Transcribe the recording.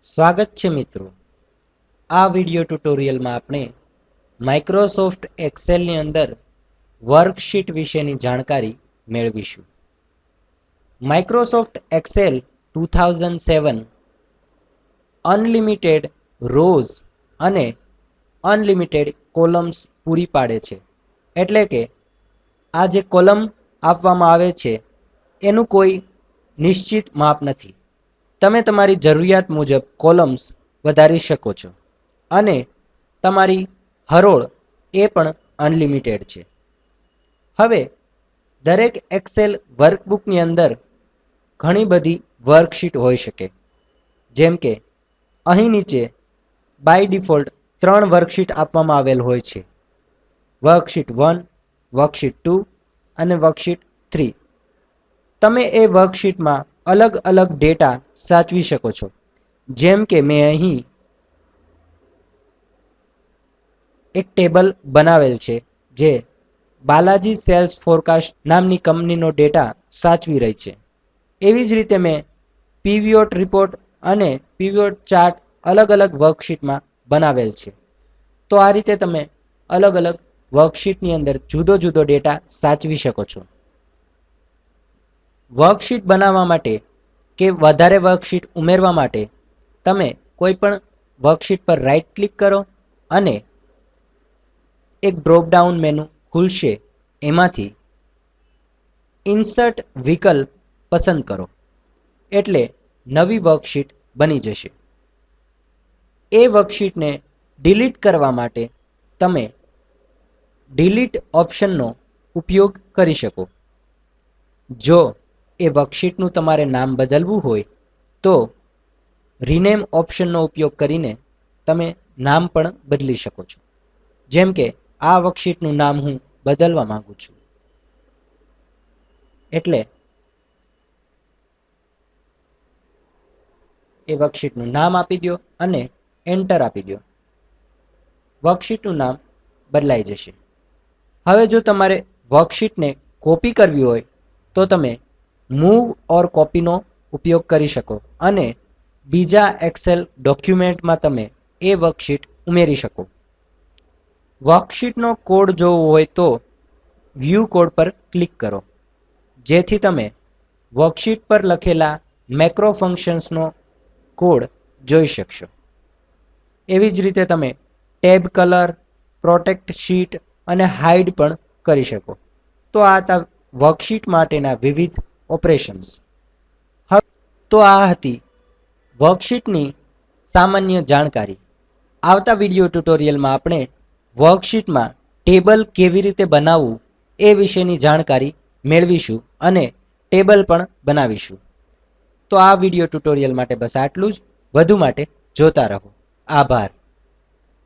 સ્વાગત છે મિત્રો। આ વિડિયો ટ્યુટોરિયલમાં આપણે માઇક્રોસોફ્ટ એક્સેલની અંદર વર્કશીટ વિશેની જાણકારી મેળવીશું। માઇક્રોસોફ્ટ એક્સેલ 2007 અનલિમિટેડ રોઝ અને અનલિમિટેડ કોલમ્સ પૂરી પાડે છે। એટલે કે આ જે કોલમ આપવામાં આવે છે એનું કોઈ નિશ્ચિત માપ નથી। તમે તમારી જરૂરિયાત મુજબ કોલમ્સ વધારી શકો છો અને તમારી હરોળ એ પણ અનલિમિટેડ છે। હવે દરેક એક્સેલ વર્કબુકની અંદર ઘણી બધી વર્કશીટ હોઈ શકે, જેમ કે અહીં નીચે બાય ડિફોલ્ટ 3 વર્કશીટ આપવામાં આવેલ હોય છે, વર્કશીટ 1, વર્કશીટ 2 અને વર્કશીટ 3। તમે એ વર્કશીટમાં અલગ અલગ ડેટા સાચવી શકો છો, જેમ કે મેં અહીં એક ટેબલ બનાવેલ છે જે બાલાજી સેલ્સ ફોરકાસ્ટ નામની કંપનીનો ડેટા સાચવી રહી છે। એવી જ રીતે મેં પીવીઓટ રિપોર્ટ અને પીવીઓટ ચાર્ટ અલગ અલગ વર્કશીટમાં બનાવેલ છે। તો આ રીતે તમે અલગ અલગ વર્કશીટની અંદર જુદો જુદો ડેટા સાચવી શકો છો। વર્કશીટ બનાવવા માટે કે વધારે વર્કશીટ ઉમેરવા માટે તમે કોઈ પણ વર્કશીટ પર રાઈટ ક્લિક કરો અને એક ડ્રોપ ડાઉન મેનુ ખુલશે, એમાંથી ઇન્સર્ટ વિકલ્પ પસંદ કરો એટલે નવી વર્કશીટ બની જશે। એ વર્કશીટને ડિલીટ કરવા માટે તમે ડિલીટ ઓપ્શનનો ઉપયોગ કરી શકો। જો એ વર્કશીટનું તમારે નામ બદલવું હોય તો રિનેમ ઓપ્શનનો ઉપયોગ કરીને તમે નામ પણ બદલી શકો છો। જેમ કે આ વર્કશીટનું નામ હું બદલવા માંગુ છું, એટલે એ વર્કશીટનું નામ આપી દો અને એન્ટર આપી દો। વર્કશીટનું નામ બદલાઈ જશે। હવે જો તમારે વર્કશીટને કોપી કરવી હોય તો તમે મૂવ ઓર કોપીનો ઉપયોગ કરી શકો અને બીજા એક્સેલ ડોક્યુમેન્ટમાં તમે એ વર્કશીટ ઉમેરી શકો। વર્કશીટનો કોડ જોવો હોય તો વ્યૂ કોડ પર ક્લિક કરો, જેથી તમે વર્કશીટ પર લખેલા મેક્રો ફંક્શન્સનો કોડ જોઈ શકશો। એવી જ રીતે તમે ટેબ કલર, પ્રોટેક્ટ શીટ અને હાઇડ પણ કરી શકો। તો આ હતા વર્કશીટ માટેના વિવિધ ઓપરેશન્સ। તો આ હતી વર્કશીટની સામાન્ય જાણકારી। આવતા વિડિયો ટ્યુટોરિયલમાં આપણે વર્કશીટમાં ટેબલ કેવી રીતે બનાવવું એ વિશેની જાણકારી મેળવીશું અને ટેબલ પણ બનાવીશું। તો આ વિડિયો ટ્યુટોરિયલ માટે બસ આટલું જ। વધુ માટે જોતા રહો। આભાર।